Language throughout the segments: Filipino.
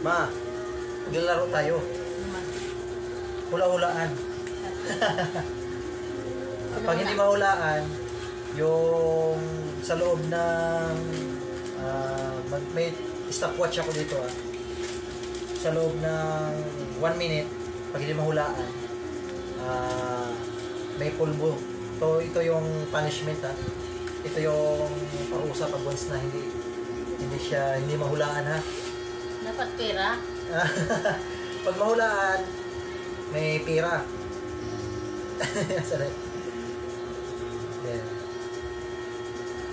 Ma, maglalaro tayo. Hula-hulaan. Pag hindi mahulaan, yung sa loob ng may stopwatch ako dito sa loob ng 1 minute, pag hindi mahulaan, may pulbo. Ito yung punishment Ito yung parusa pag once na hindi mahulaan Dapat pera. Pag mahulaan, may pera. Sorry. Yeah.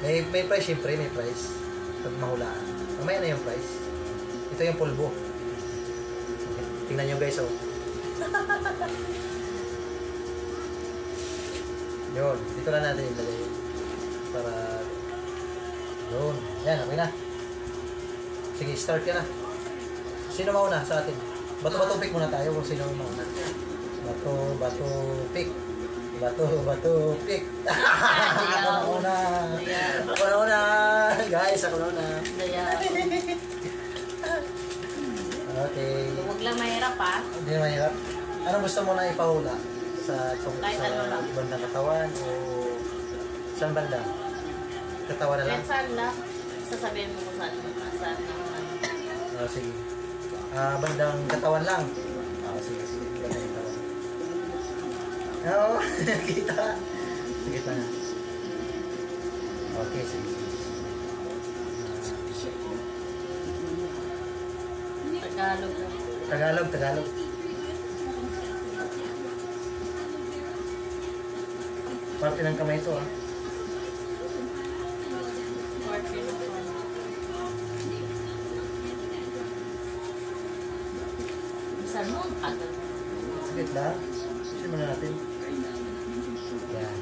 May price, syempre may price. Pag mahulaan. Mamaya na yung price. Ito yung pulbo. Okay. Tingnan nyo guys, Yun. Dito na natin ilagay. Para... Yun. Yan, okay na. Sige, start ka na. Sino mauna sa atin? Bato-bato pick muna tayo kung sino mauna. Bato-bato pick. Bato pick. Ako na una. Guys, ako na una. Okay. Huwag lang mahirap Hindi na mahirap. Anong gusto mo na ipahula? Sa bandang katawan o saan banda? Katawan na lang? Saan lang? Sasabihin mo kung saan naman. Sige. Bandang katawan lang. Sige. Bandang katawan. Oo, kita. Sige na. Okay, sige. Tagalog. Parte ng kamay ito Parte ng kamay. Bisan mo, agad. Saglit lang. Sige muna natin. Yan.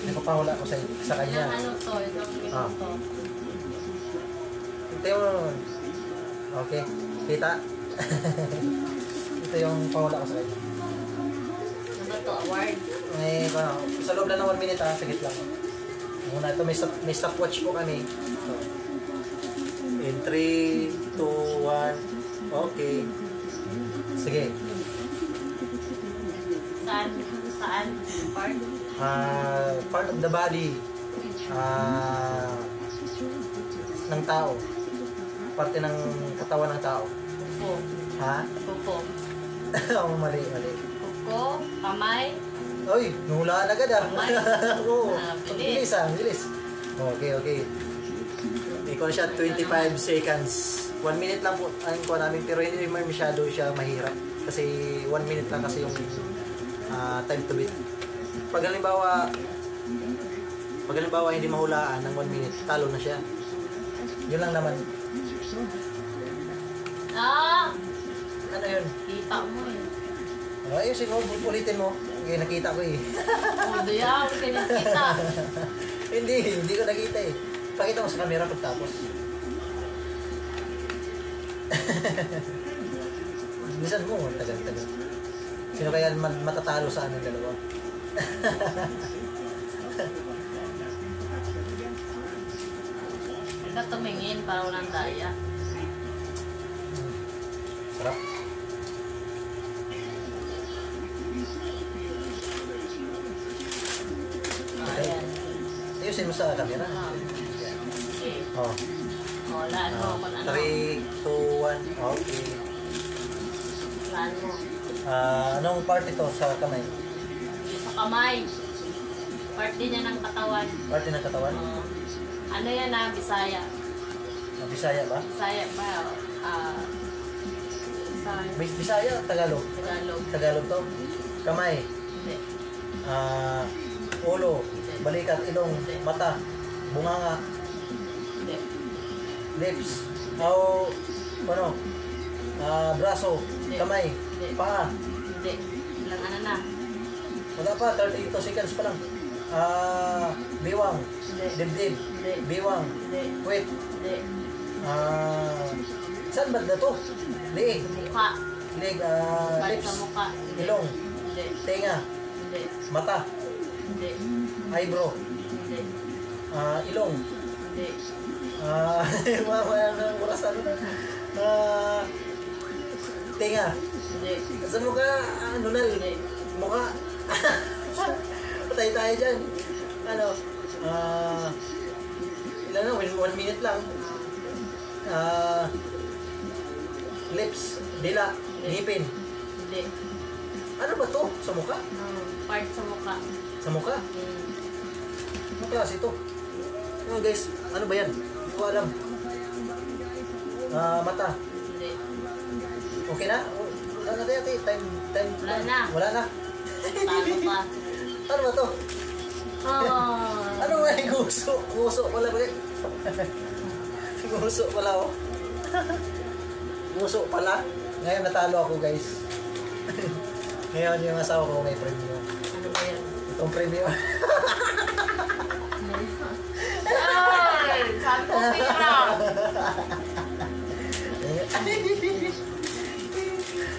Napapahula ko sa kanya. Ano to? Itong to. Ito yung... Okay. Kita? Ito yung pahula ko sa kanya. Ano ba to? Award? Sa loob lang ng 1 minute saglit lang. Muna ito, may stopwatch po kami. So, in 3, 2, 1, okay. Sige. Saan? Part? Part of the body ng tao. Parte ng katawan ng tao. Kuko. Kuko. Mali. Kuko, kamay. Uy, nuhulaan agad Oo. Bilis. Bilis. Okay. Ikaw siya 25 seconds. 1 minute lang po ang kuha namin, pero hindi masyado siya mahirap. Kasi 1 minute lang kasi yung time to beat. Pag halimbawa hindi mahulaan ng 1 minute, talo na siya. Yun lang naman. Ano yun? Kita mo Ayusin mo, ulitin mo. Okay, nakita ko Hindi ka nakita. Hindi ko nakita Pakita mo sa camera pagtapos. Bisan mo, tagal-tagal. Sino kaya matatalo sa aming dalawa? Ika tumingin para walang daya. Sarap. Ayan. Ayusin mo sa camera. Okay. Laan mo kung ano. 3, 2, 1. Okay. Laan mo. Anong part ito sa kamay? Sa kamay. Part din yan ng katawan. Parte ng katawan? Ano yan Bisaya. Bisaya ba? Bisaya ba? Bisaya, Tagalog? Tagalog to? Kamay? Hindi. Ulo, balikat, ilong, mata, bunganga, Hindi. lips, braso, kamay, paa. Hindi. Ilang ano na? Wala pa, 32 seconds pa lang. Biwang, dibdib, biwang, puwit. Saan ba na to? Liig. Mukha. Liig, lips, Sa mukha. ilong, Hindi. tenga, Hindi. mata, Hindi. eyebrow, Hindi. ilong, Hindi. mga oras Ah, tinga. Hindi. Sa mukha, nunal. Hindi. Mukha. Patay tayo dyan. Ano? Ilan na? 1 minute lang. Lips. Dila. Ngipin. Hindi. Ano ba to? Sa mukha? Part sa mukha. Sa mukha? Ano klase ito? Ano guys? Ano ba yan? Hindi ko alam. Mata. Hindi. Okay na? Wala na tayo, ate. Time. Wala na. Wala na. Talo pa. Ano ba to? Oh. Ano nga yung guso? Guso pala ba? Guso pala oh. Guso pala. Ngayon natalo ako guys. Ngayon yung asawa ko may premium. Ano ba yan? Itong premium. Ay! Sabi ko pira!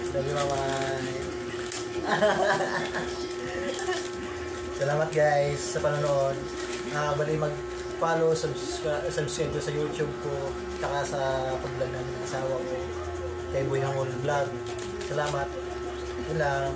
Sabi mamay. Salamat guys sa panonood. Bali mag-follow, subscribe sa YouTube ko, saka sa pag-vlog namin ng asawa ko kay Boy Hangul Vlog. Salamat. Yun lang.